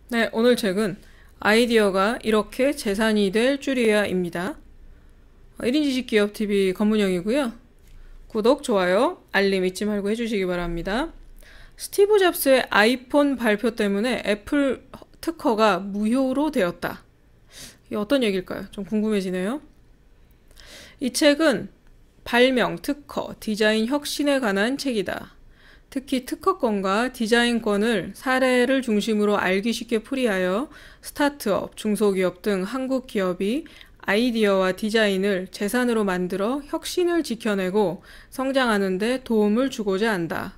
네, 오늘 책은 아이디어가 이렇게 재산이 될 줄이야입니다. 1인 지식기업TV 검문영이고요. 구독, 좋아요, 알림 잊지 말고 해주시기 바랍니다. 스티브 잡스의 아이폰 발표 때문에 애플 특허가 무효로 되었다. 이게 어떤 얘기일까요? 좀 궁금해지네요. 이 책은 발명, 특허, 디자인 혁신에 관한 책이다. 특히 특허권과 디자인권을 사례를 중심으로 알기 쉽게 풀이하여 스타트업, 중소기업 등 한국 기업이 아이디어와 디자인을 재산으로 만들어 혁신을 지켜내고 성장하는 데 도움을 주고자 한다.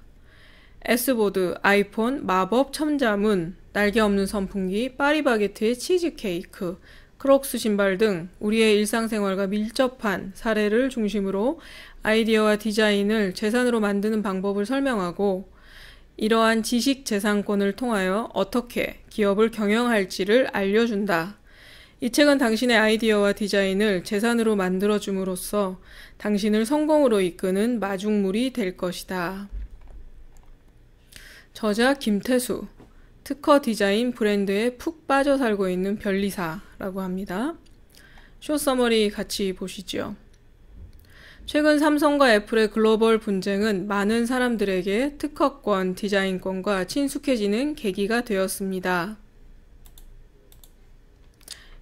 S보드, 아이폰, 마법 첨자문, 날개 없는 선풍기, 파리바게트의 치즈케이크, 크록스 신발 등 우리의 일상생활과 밀접한 사례를 중심으로 아이디어와 디자인을 재산으로 만드는 방법을 설명하고 이러한 지식 재산권을 통하여 어떻게 기업을 경영할지를 알려준다. 이 책은 당신의 아이디어와 디자인을 재산으로 만들어줌으로써 당신을 성공으로 이끄는 마중물이 될 것이다. 저자 김태수, 특허 디자인 브랜드에 푹 빠져 살고 있는 변리사라고 합니다. 쇼 서머리 같이 보시죠. 최근 삼성과 애플의 글로벌 분쟁은 많은 사람들에게 특허권, 디자인권과 친숙해지는 계기가 되었습니다.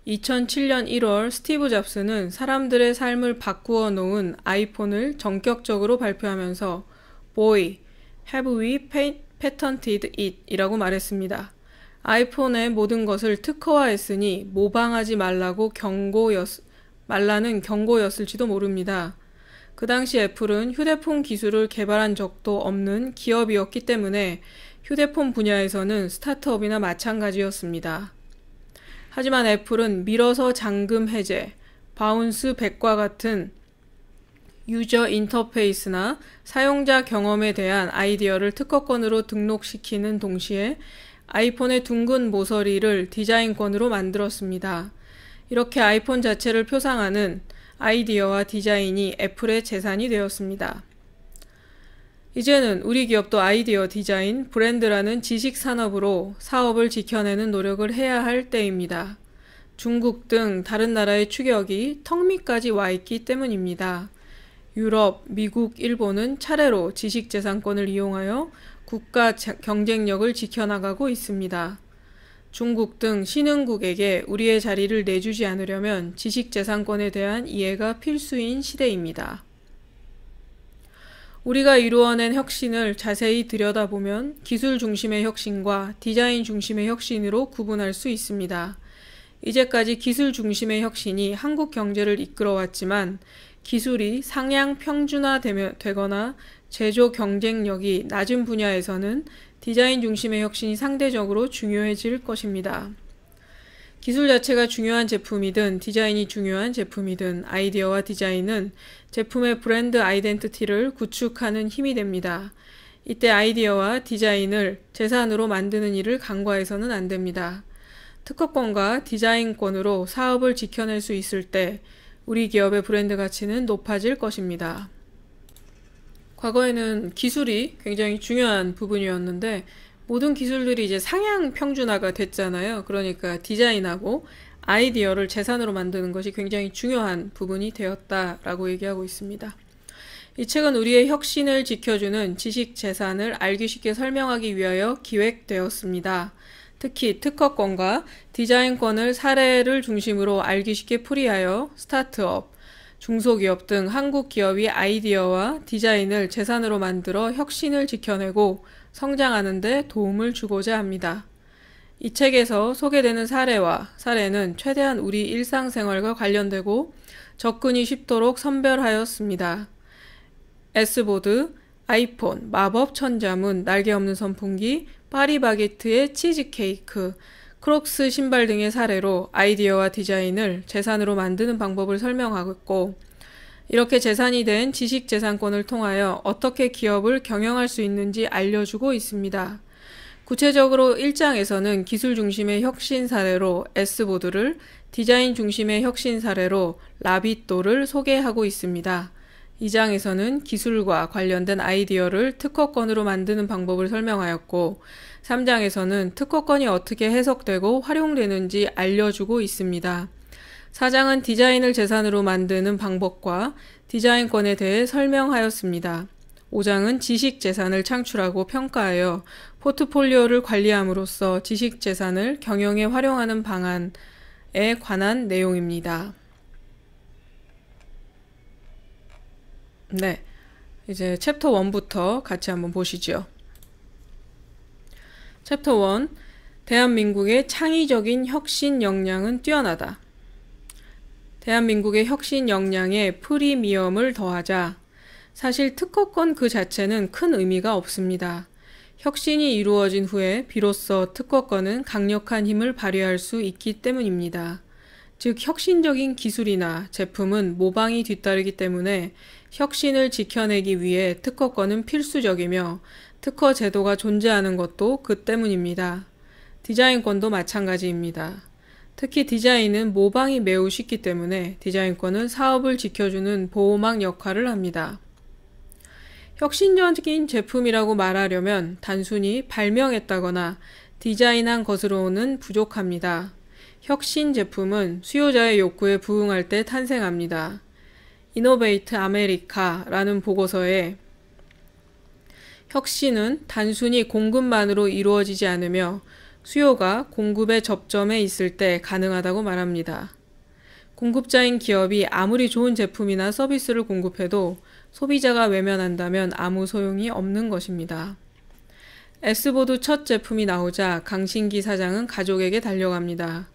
2007년 1월 스티브 잡스는 사람들의 삶을 바꾸어 놓은 아이폰을 전격적으로 발표하면서 Boy, have we patented it? 이라고 말했습니다. 아이폰의 모든 것을 특허화했으니 모방하지 말라는 경고였을지도 모릅니다. 그 당시 애플은 휴대폰 기술을 개발한 적도 없는 기업이었기 때문에 휴대폰 분야에서는 스타트업이나 마찬가지였습니다. 하지만 애플은 밀어서 잠금 해제, 바운스 백과 같은 유저 인터페이스나 사용자 경험에 대한 아이디어를 특허권으로 등록시키는 동시에 아이폰의 둥근 모서리를 디자인권으로 만들었습니다. 이렇게 아이폰 자체를 표상하는 아이디어와 디자인이 애플의 재산이 되었습니다. 이제는 우리 기업도 아이디어, 디자인, 브랜드라는 지식 산업으로 사업을 지켜내는 노력을 해야 할 때입니다. 중국 등 다른 나라의 추격이 턱 밑까지 와 있기 때문입니다. 유럽, 미국, 일본은 차례로 지식재산권을 이용하여 국가 경쟁력을 지켜나가고 있습니다. 중국 등 신흥국에게 우리의 자리를 내주지 않으려면 지식재산권에 대한 이해가 필수인 시대입니다. 우리가 이루어낸 혁신을 자세히 들여다보면 기술 중심의 혁신과 디자인 중심의 혁신으로 구분할 수 있습니다. 이제까지 기술 중심의 혁신이 한국 경제를 이끌어왔지만 기술이 상향 평준화되거나 제조 경쟁력이 낮은 분야에서는 디자인 중심의 혁신이 상대적으로 중요해질 것입니다. 기술 자체가 중요한 제품이든 디자인이 중요한 제품이든 아이디어와 디자인은 제품의 브랜드 아이덴티티를 구축하는 힘이 됩니다. 이때 아이디어와 디자인을 재산으로 만드는 일을 간과해서는 안 됩니다. 특허권과 디자인권으로 사업을 지켜낼 수 있을 때 우리 기업의 브랜드 가치는 높아질 것입니다. 과거에는 기술이 굉장히 중요한 부분이었는데 모든 기술들이 이제 상향 평준화가 됐잖아요. 그러니까 디자인하고 아이디어를 재산으로 만드는 것이 굉장히 중요한 부분이 되었다라고 얘기하고 있습니다. 이 책은 우리의 혁신을 지켜주는 지식 재산을 알기 쉽게 설명하기 위하여 기획되었습니다. 특히 특허권과 디자인권을 사례를 중심으로 알기 쉽게 풀이하여 스타트업, 중소기업 등 한국 기업이 아이디어와 디자인을 재산으로 만들어 혁신을 지켜내고 성장하는 데 도움을 주고자 합니다. 이 책에서 소개되는 사례는 최대한 우리 일상생활과 관련되고 접근이 쉽도록 선별하였습니다. S보드, 아이폰, 마법 천자문, 날개 없는 선풍기, 파리바게트의 치즈케이크, 크록스 신발 등의 사례로 아이디어와 디자인을 재산으로 만드는 방법을 설명하고 이렇게 재산이 된 지식재산권을 통하여 어떻게 기업을 경영할 수 있는지 알려주고 있습니다. 구체적으로 1장에서는 기술 중심의 혁신 사례로 S보드를, 디자인 중심의 혁신 사례로 라비또를 소개하고 있습니다. 2장에서는 기술과 관련된 아이디어를 특허권으로 만드는 방법을 설명하였고 3장에서는 특허권이 어떻게 해석되고 활용되는지 알려주고 있습니다. 4장은 디자인을 재산으로 만드는 방법과 디자인권에 대해 설명하였습니다. 5장은 지식 재산을 창출하고 평가하여 포트폴리오를 관리함으로써 지식 재산을 경영에 활용하는 방안에 관한 내용입니다. 네, 이제 챕터 1부터 같이 한번 보시죠. 챕터 1, 대한민국의 창의적인 혁신 역량은 뛰어나다. 대한민국의 혁신 역량에 프리미엄을 더하자. 사실 특허권 그 자체는 큰 의미가 없습니다. 혁신이 이루어진 후에 비로소 특허권은 강력한 힘을 발휘할 수 있기 때문입니다. 즉 혁신적인 기술이나 제품은 모방이 뒤따르기 때문에 혁신을 지켜내기 위해 특허권은 필수적이며 특허 제도가 존재하는 것도 그 때문입니다. 디자인권도 마찬가지입니다. 특히 디자인은 모방이 매우 쉽기 때문에 디자인권은 사업을 지켜주는 보호막 역할을 합니다. 혁신적인 제품이라고 말하려면 단순히 발명했다거나 디자인한 것으로는 부족합니다. 혁신 제품은 수요자의 욕구에 부응할 때 탄생합니다. 이노베이트 아메리카라는 보고서에 혁신은 단순히 공급만으로 이루어지지 않으며 수요가 공급의 접점에 있을 때 가능하다고 말합니다. 공급자인 기업이 아무리 좋은 제품이나 서비스를 공급해도 소비자가 외면한다면 아무 소용이 없는 것입니다. S보드 첫 제품이 나오자 강신기 사장은 가족에게 달려갑니다.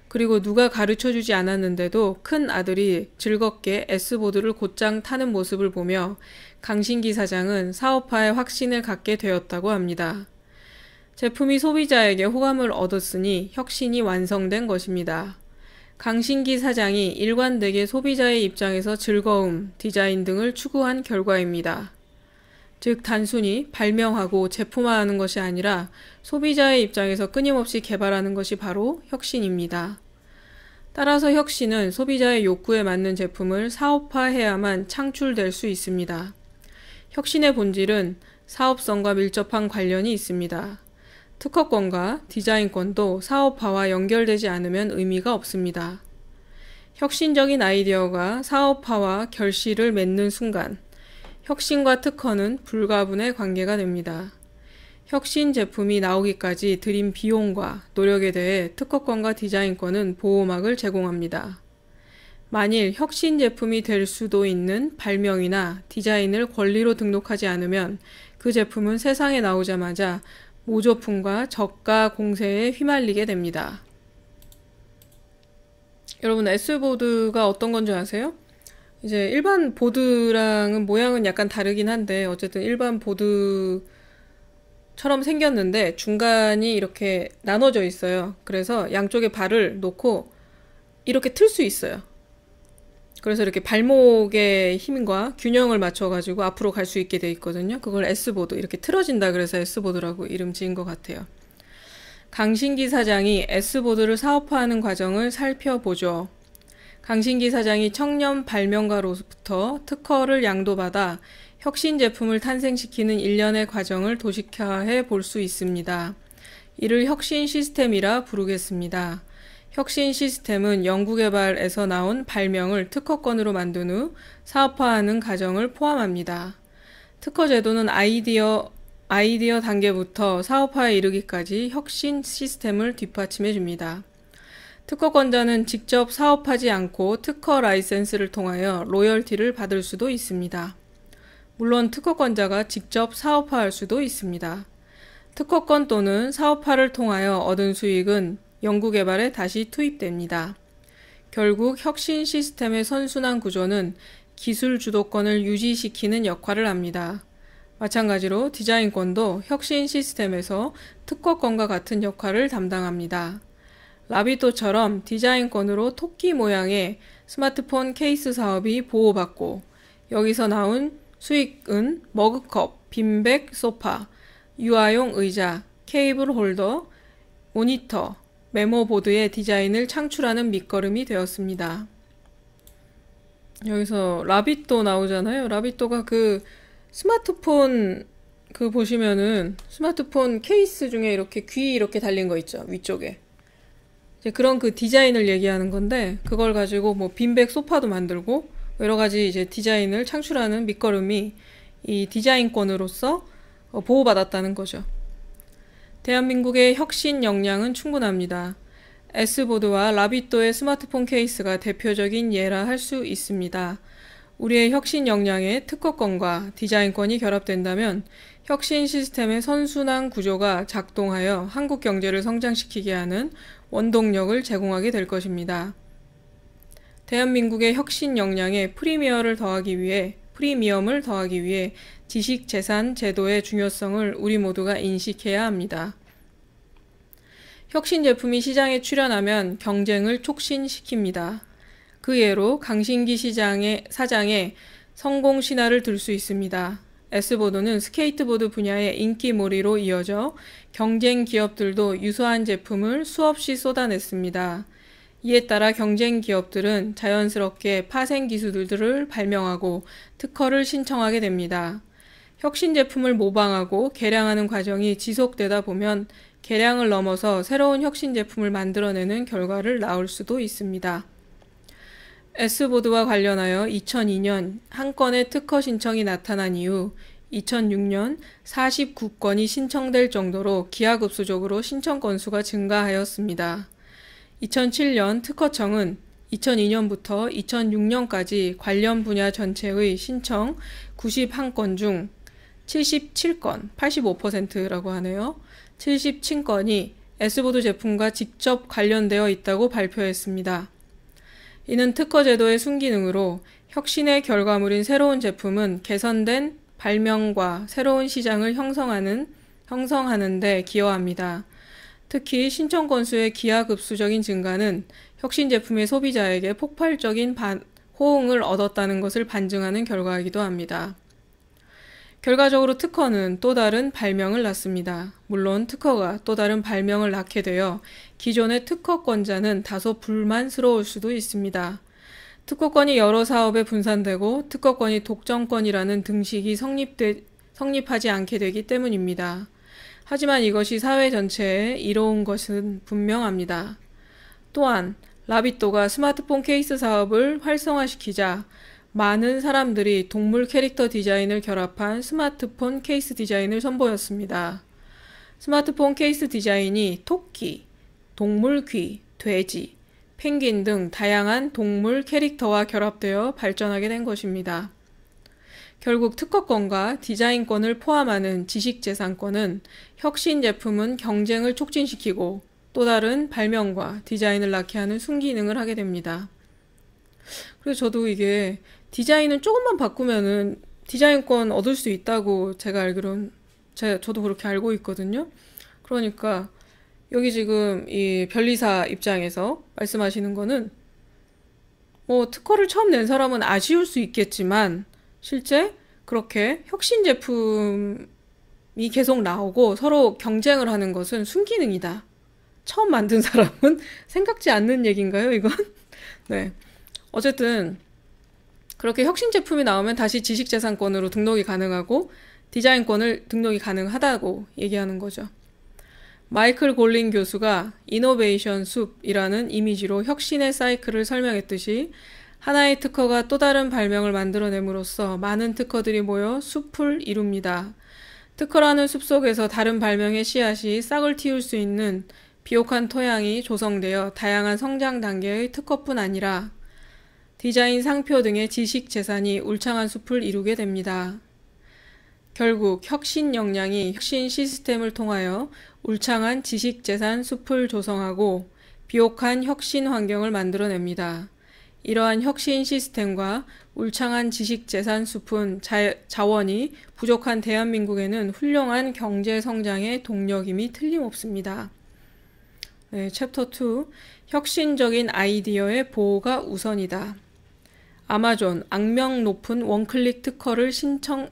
그리고 누가 가르쳐주지 않았는데도 큰 아들이 즐겁게 S보드를 곧장 타는 모습을 보며 강신기 사장은 사업화에 확신을 갖게 되었다고 합니다. 제품이 소비자에게 호감을 얻었으니 혁신이 완성된 것입니다. 강신기 사장이 일관되게 소비자의 입장에서 즐거움, 디자인 등을 추구한 결과입니다. 즉 단순히 발명하고 제품화하는 것이 아니라 소비자의 입장에서 끊임없이 개발하는 것이 바로 혁신입니다. 따라서 혁신은 소비자의 욕구에 맞는 제품을 사업화해야만 창출될 수 있습니다. 혁신의 본질은 사업성과 밀접한 관련이 있습니다. 특허권과 디자인권도 사업화와 연결되지 않으면 의미가 없습니다. 혁신적인 아이디어가 사업화와 결실을 맺는 순간 혁신과 특허는 불가분의 관계가 됩니다. 혁신 제품이 나오기까지 들인 비용과 노력에 대해 특허권과 디자인권은 보호막을 제공합니다. 만일 혁신 제품이 될 수도 있는 발명이나 디자인을 권리로 등록하지 않으면 그 제품은 세상에 나오자마자 모조품과 저가 공세에 휘말리게 됩니다. 여러분 S보드가 어떤 건지 아세요? 이제 일반 보드랑은 모양은 약간 다르긴 한데 어쨌든 일반 보드처럼 생겼는데 중간이 이렇게 나눠져 있어요. 그래서 양쪽에 발을 놓고 이렇게 틀 수 있어요. 그래서 이렇게 발목의 힘과 균형을 맞춰가지고 앞으로 갈 수 있게 돼 있거든요. 그걸 S보드, 이렇게 틀어진다 그래서 S보드라고 이름 지은 것 같아요. 강신기 사장이 S보드를 사업화하는 과정을 살펴보죠. 강신기 사장이 청년 발명가로부터 특허를 양도받아 혁신 제품을 탄생시키는 일련의 과정을 도식화해 볼 수 있습니다. 이를 혁신 시스템이라 부르겠습니다. 혁신 시스템은 연구개발에서 나온 발명을 특허권으로 만든 후 사업화하는 과정을 포함합니다. 특허 제도는 아이디어 단계부터 사업화에 이르기까지 혁신 시스템을 뒷받침해 줍니다. 특허권자는 직접 사업하지 않고 특허 라이센스를 통하여 로열티를 받을 수도 있습니다. 물론 특허권자가 직접 사업화할 수도 있습니다. 특허권 또는 사업화를 통하여 얻은 수익은 연구개발에 다시 투입됩니다. 결국 혁신 시스템의 선순환 구조는 기술 주도권을 유지시키는 역할을 합니다. 마찬가지로 디자인권도 혁신 시스템에서 특허권과 같은 역할을 담당합니다. 라비토처럼 디자인권으로 토끼 모양의 스마트폰 케이스 사업이 보호받고 여기서 나온 수익은 머그컵, 빈백 소파, 유아용 의자, 케이블 홀더, 모니터, 메모보드의 디자인을 창출하는 밑거름이 되었습니다. 여기서 라빗도 나오잖아요. 라빗도가 그 스마트폰 그 보시면은 스마트폰 케이스 중에 이렇게 귀 이렇게 달린 거 있죠. 위쪽에. 이제 그런 그 디자인을 얘기하는 건데 그걸 가지고 뭐 빈백 소파도 만들고 여러 가지 이제 디자인을 창출하는 밑거름이 이 디자인권으로서 보호받았다는 거죠. 대한민국의 혁신 역량은 충분합니다. S보드와 라빗도의 스마트폰 케이스가 대표적인 예라 할 수 있습니다. 우리의 혁신 역량에 특허권과 디자인권이 결합된다면 혁신 시스템의 선순환 구조가 작동하여 한국 경제를 성장시키게 하는 원동력을 제공하게 될 것입니다. 대한민국의 혁신 역량에 프리미엄을 더하기 위해 지식재산 제도의 중요성을 우리 모두가 인식해야 합니다. 혁신 제품이 시장에 출현하면 경쟁을 촉진시킵니다. 그 예로 강신기 사장의 성공 신화를 들 수 있습니다. S보드는 스케이트보드 분야의 인기몰이로 이어져 경쟁 기업들도 유사한 제품을 수없이 쏟아냈습니다. 이에 따라 경쟁 기업들은 자연스럽게 파생 기술들을 발명하고 특허를 신청하게 됩니다. 혁신 제품을 모방하고 개량하는 과정이 지속되다 보면 개량을 넘어서 새로운 혁신 제품을 만들어내는 결과를 낳을 수도 있습니다. S보드와 관련하여 2002년 한 건의 특허 신청이 나타난 이후 2006년 49건이 신청될 정도로 기하급수적으로 신청 건수가 증가하였습니다. 2007년 특허청은 2002년부터 2006년까지 관련 분야 전체의 신청 91건 중 77건, 85%라고 하네요. 77건이 S보드 제품과 직접 관련되어 있다고 발표했습니다. 이는 특허 제도의 순기능으로 혁신의 결과물인 새로운 제품은 개선된 발명과 새로운 시장을 형성하는 데 기여합니다. 특히 신청 건수의 기하급수적인 증가는 혁신 제품의 소비자에게 폭발적인 호응을 얻었다는 것을 반증하는 결과이기도 합니다. 결과적으로 특허는 또 다른 발명을 낳습니다. 물론 특허가 또 다른 발명을 낳게 되어 기존의 특허권자는 다소 불만스러울 수도 있습니다. 특허권이 여러 사업에 분산되고 특허권이 독점권이라는 등식이 성립하지 않게 되기 때문입니다. 하지만 이것이 사회 전체에 이로운 것은 분명합니다. 또한 라빗도가 스마트폰 케이스 사업을 활성화시키자 많은 사람들이 동물 캐릭터 디자인을 결합한 스마트폰 케이스 디자인을 선보였습니다. 스마트폰 케이스 디자인이 토끼, 동물 귀, 돼지, 펭귄 등 다양한 동물 캐릭터와 결합되어 발전하게 된 것입니다. 결국 특허권과 디자인권을 포함하는 지식재산권은 혁신 제품은 경쟁을 촉진시키고 또 다른 발명과 디자인을 낳게 하는 순기능을 하게 됩니다. 그래서 저도 이게 디자인은 조금만 바꾸면은 디자인권 얻을 수 있다고 제가 알기로는 저도 그렇게 알고 있거든요. 그러니까 여기 지금 이 변리사 입장에서 말씀하시는 거는 뭐 특허를 처음 낸 사람은 아쉬울 수 있겠지만 실제 그렇게 혁신 제품이 계속 나오고 서로 경쟁을 하는 것은 순기능이다. 처음 만든 사람은 생각지 않는 얘기인가요, 이건? 네. 어쨌든 그렇게 혁신 제품이 나오면 다시 지식재산권으로 등록이 가능하고 디자인권을 등록이 가능하다고 얘기하는 거죠. 마이클 골린 교수가 이노베이션 숲이라는 이미지로 혁신의 사이클을 설명했듯이 하나의 특허가 또 다른 발명을 만들어냄으로써 많은 특허들이 모여 숲을 이룹니다. 특허라는 숲 속에서 다른 발명의 씨앗이 싹을 틔울 수 있는 비옥한 토양이 조성되어 다양한 성장 단계의 특허뿐 아니라 디자인, 상표 등의 지식 재산이 울창한 숲을 이루게 됩니다. 결국 혁신 역량이 혁신 시스템을 통하여 울창한 지식 재산 숲을 조성하고 비옥한 혁신 환경을 만들어냅니다. 이러한 혁신 시스템과 울창한 지식 재산 숲은 자원이 부족한 대한민국에는 훌륭한 경제 성장의 동력임이 틀림없습니다. 네, 챕터 2. 혁신적인 아이디어의 보호가 우선이다. 아마존, 악명 높은 원클릭 특허를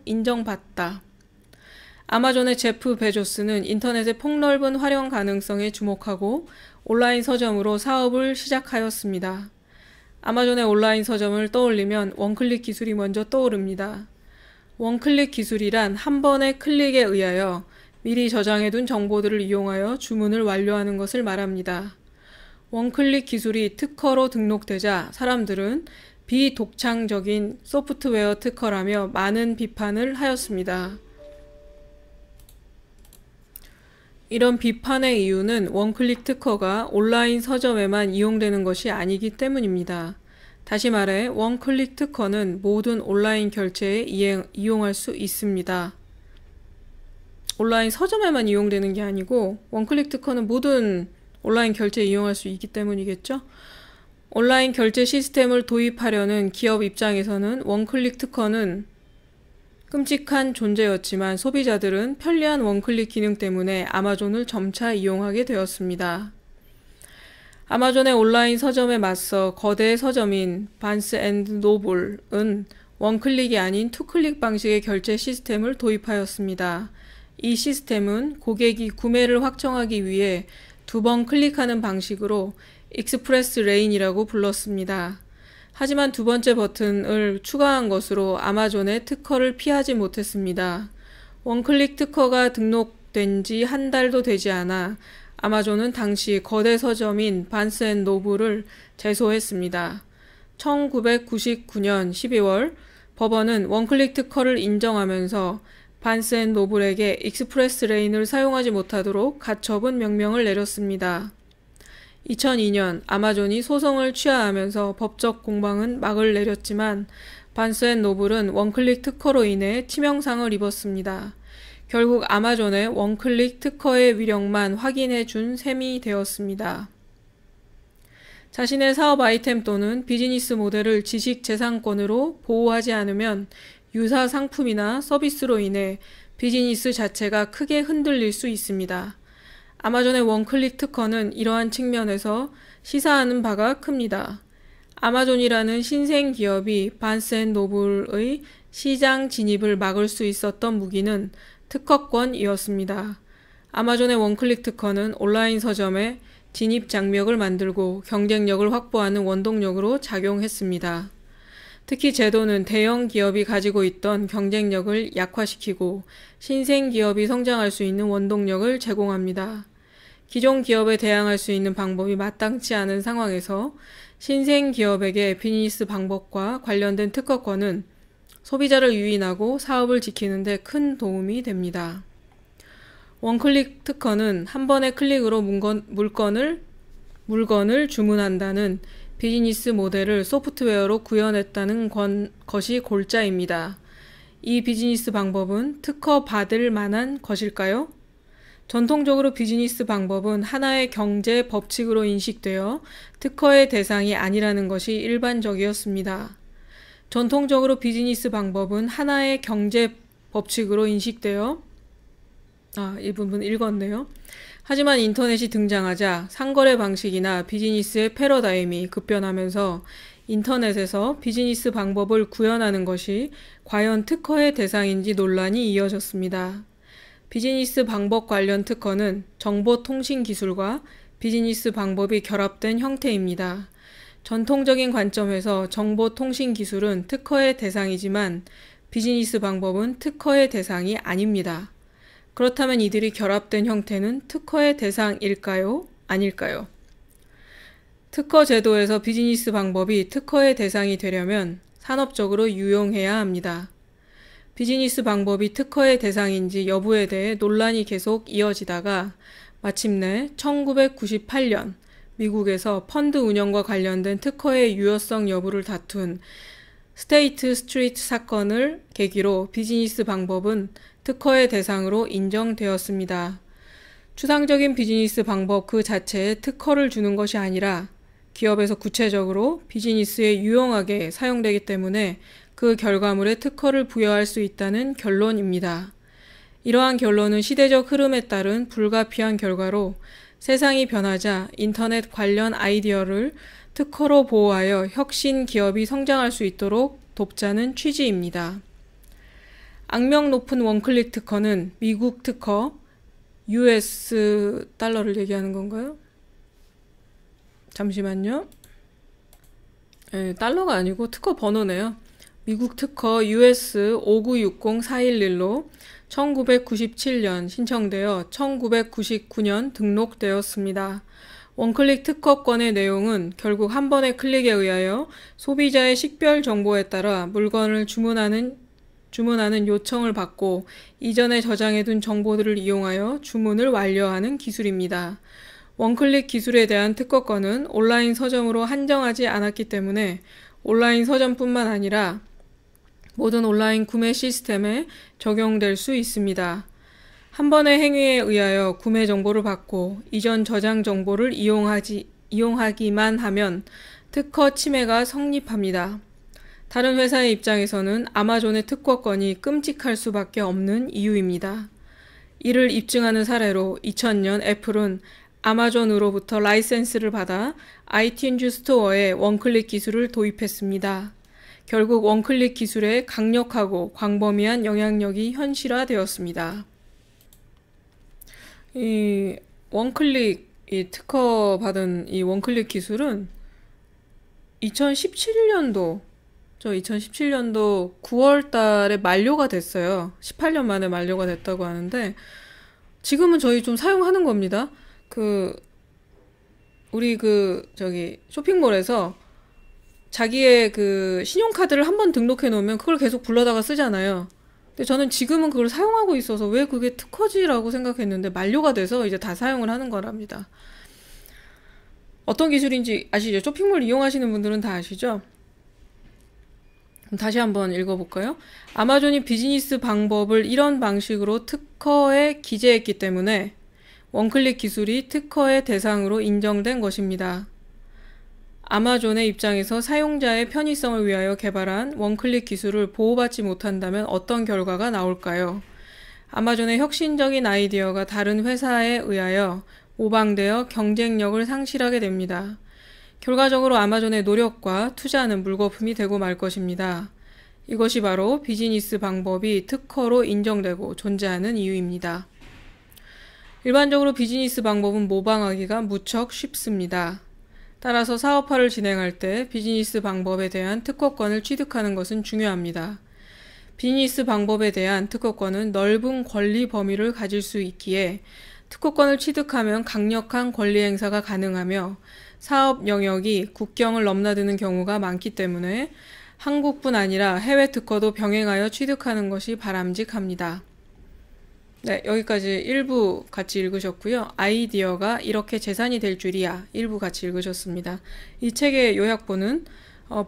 인정받다. 아마존의 제프 베조스는 인터넷의 폭넓은 활용 가능성에 주목하고 온라인 서점으로 사업을 시작하였습니다. 아마존의 온라인 서점을 떠올리면 원클릭 기술이 먼저 떠오릅니다. 원클릭 기술이란 한 번의 클릭에 의하여 미리 저장해둔 정보들을 이용하여 주문을 완료하는 것을 말합니다. 원클릭 기술이 특허로 등록되자 사람들은 비독창적인 소프트웨어 특허라며 많은 비판을 하였습니다. 이런 비판의 이유는 원클릭 특허가 온라인 서점에만 이용되는 것이 아니기 때문입니다. 다시 말해 원클릭 특허는 모든 온라인 결제에 이용할 수 있습니다. 온라인 서점에만 이용되는 게 아니고 원클릭 특허는 모든 온라인 결제에 이용할 수 있기 때문이겠죠. 온라인 결제 시스템을 도입하려는 기업 입장에서는 원클릭 특허는 끔찍한 존재였지만 소비자들은 편리한 원클릭 기능 때문에 아마존을 점차 이용하게 되었습니다. 아마존의 온라인 서점에 맞서 거대 서점인 바스 앤드 노블은 원클릭이 아닌 투클릭 방식의 결제 시스템을 도입하였습니다. 이 시스템은 고객이 구매를 확정하기 위해 2번 클릭하는 방식으로 익스프레스 레인이라고 불렀습니다. 하지만 두 번째 버튼을 추가한 것으로 아마존의 특허를 피하지 못했습니다. 원클릭 특허가 등록된 지 한 달도 되지 않아 아마존은 당시 거대 서점인 바스 앤 노블을 제소했습니다. 1999년 12월 법원은 원클릭 특허를 인정하면서 바스 앤 노블에게 익스프레스 레인을 사용하지 못하도록 가처분 명령을 내렸습니다. 2002년 아마존이 소송을 취하하면서 법적 공방은 막을 내렸지만 바스 앤 노블은 원클릭 특허로 인해 치명상을 입었습니다. 결국 아마존의 원클릭 특허의 위력만 확인해 준 셈이 되었습니다. 자신의 사업 아이템 또는 비즈니스 모델을 지식재산권으로 보호하지 않으면 유사 상품이나 서비스로 인해 비즈니스 자체가 크게 흔들릴 수 있습니다. 아마존의 원클릭 특허는 이러한 측면에서 시사하는 바가 큽니다. 아마존이라는 신생 기업이 바스 앤 노블의 시장 진입을 막을 수 있었던 무기는 특허권이었습니다. 아마존의 원클릭 특허는 온라인 서점의 진입 장벽을 만들고 경쟁력을 확보하는 원동력으로 작용했습니다. 특히 제도는 대형 기업이 가지고 있던 경쟁력을 약화시키고 신생 기업이 성장할 수 있는 원동력을 제공합니다. 기존 기업에 대항할 수 있는 방법이 마땅치 않은 상황에서 신생 기업에게 비즈니스 방법과 관련된 특허권은 소비자를 유인하고 사업을 지키는 데 큰 도움이 됩니다. 원클릭 특허는 한 번의 클릭으로 물건을 주문한다는 비즈니스 모델을 소프트웨어로 구현했다는 것이 골자입니다. 이 비즈니스 방법은 특허 받을 만한 것일까요? 전통적으로 비즈니스 방법은 하나의 경제 법칙으로 인식되어 특허의 대상이 아니라는 것이 일반적이었습니다. 전통적으로 비즈니스 방법은 하나의 경제 법칙으로 인식되어 이 부분 읽었네요. 하지만 인터넷이 등장하자 상거래 방식이나 비즈니스의 패러다임이 급변하면서 인터넷에서 비즈니스 방법을 구현하는 것이 과연 특허의 대상인지 논란이 이어졌습니다. 비즈니스 방법 관련 특허는 정보통신 기술과 비즈니스 방법이 결합된 형태입니다. 전통적인 관점에서 정보통신 기술은 특허의 대상이지만 비즈니스 방법은 특허의 대상이 아닙니다. 그렇다면 이들이 결합된 형태는 특허의 대상일까요? 아닐까요? 특허 제도에서 비즈니스 방법이 특허의 대상이 되려면 산업적으로 유용해야 합니다. 비즈니스 방법이 특허의 대상인지 여부에 대해 논란이 계속 이어지다가 마침내 1998년 미국에서 펀드 운영과 관련된 특허의 유효성 여부를 다툰 스테이트 스트리트 사건을 계기로 비즈니스 방법은 특허의 대상으로 인정되었습니다. 추상적인 비즈니스 방법 그 자체에 특허를 주는 것이 아니라 기업에서 구체적으로 비즈니스에 유용하게 사용되기 때문에 그 결과물에 특허를 부여할 수 있다는 결론입니다. 이러한 결론은 시대적 흐름에 따른 불가피한 결과로 세상이 변하자 인터넷 관련 아이디어를 특허로 보호하여 혁신 기업이 성장할 수 있도록 돕자는 취지입니다. 악명 높은 원클릭 특허는 미국 특허, US 달러를 얘기하는 건가요? 잠시만요. 달러가 아니고 특허 번호네요. 미국 특허 US 5960411로 1997년 신청되어 1999년 등록되었습니다. 원클릭 특허권의 내용은 결국 한 번의 클릭에 의하여 소비자의 식별 정보에 따라 물건을 주문하는 요청을 받고 이전에 저장해둔 정보들을 이용하여 주문을 완료하는 기술입니다. 원클릭 기술에 대한 특허권은 온라인 서점으로 한정하지 않았기 때문에 온라인 서점뿐만 아니라 모든 온라인 구매 시스템에 적용될 수 있습니다. 한 번의 행위에 의하여 구매 정보를 받고 이전 저장 정보를 이용하기만 하면 특허 침해가 성립합니다. 다른 회사의 입장에서는 아마존의 특허권이 끔찍할 수밖에 없는 이유입니다. 이를 입증하는 사례로 2000년 애플은 아마존으로부터 라이센스를 받아 아이튠즈 스토어에 원클릭 기술을 도입했습니다. 결국 원클릭 기술의 강력하고 광범위한 영향력이 현실화되었습니다. 이 특허 받은 이 원클릭 기술은 2017년도 9월 달에 만료가 됐어요. 18년 만에 만료가 됐다고 하는데 지금은 저희 좀 사용하는 겁니다. 우리 쇼핑몰에서 자기의 신용카드를 한번 등록해 놓으면 그걸 계속 불러다가 쓰잖아요. 근데 저는 지금은 그걸 사용하고 있어서 왜 그게 특허지라고 생각했는데 만료가 돼서 이제 다 사용을 하는 거랍니다. 어떤 기술인지 아시죠? 쇼핑몰 이용하시는 분들은 다 아시죠? 그럼 다시 한번 읽어볼까요? 아마존이 비즈니스 방법을 이런 방식으로 특허에 기재했기 때문에 원클릭 기술이 특허의 대상으로 인정된 것입니다. 아마존의 입장에서 사용자의 편의성을 위하여 개발한 원클릭 기술을 보호받지 못한다면 어떤 결과가 나올까요? 아마존의 혁신적인 아이디어가 다른 회사에 의하여 모방되어 경쟁력을 상실하게 됩니다. 결과적으로 아마존의 노력과 투자는 물거품이 되고 말 것입니다. 이것이 바로 비즈니스 방법이 특허로 인정되고 존재하는 이유입니다. 일반적으로 비즈니스 방법은 모방하기가 무척 쉽습니다. 따라서 사업화를 진행할 때 비즈니스 방법에 대한 특허권을 취득하는 것은 중요합니다. 비즈니스 방법에 대한 특허권은 넓은 권리 범위를 가질 수 있기에 특허권을 취득하면 강력한 권리 행사가 가능하며 사업 영역이 국경을 넘나드는 경우가 많기 때문에 한국뿐 아니라 해외 특허도 병행하여 취득하는 것이 바람직합니다. 네, 여기까지 1부 같이 읽으셨고요. 아이디어가 이렇게 재산이 될 줄이야 1부 같이 읽으셨습니다. 이 책의 요약본은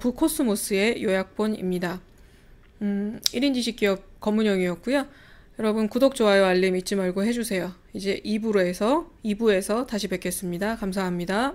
부코스모스의 요약본입니다. 1인 지식기업 검은영이었고요. 여러분 구독, 좋아요, 알림 잊지 말고 해주세요. 이제 2부에서 다시 뵙겠습니다. 감사합니다.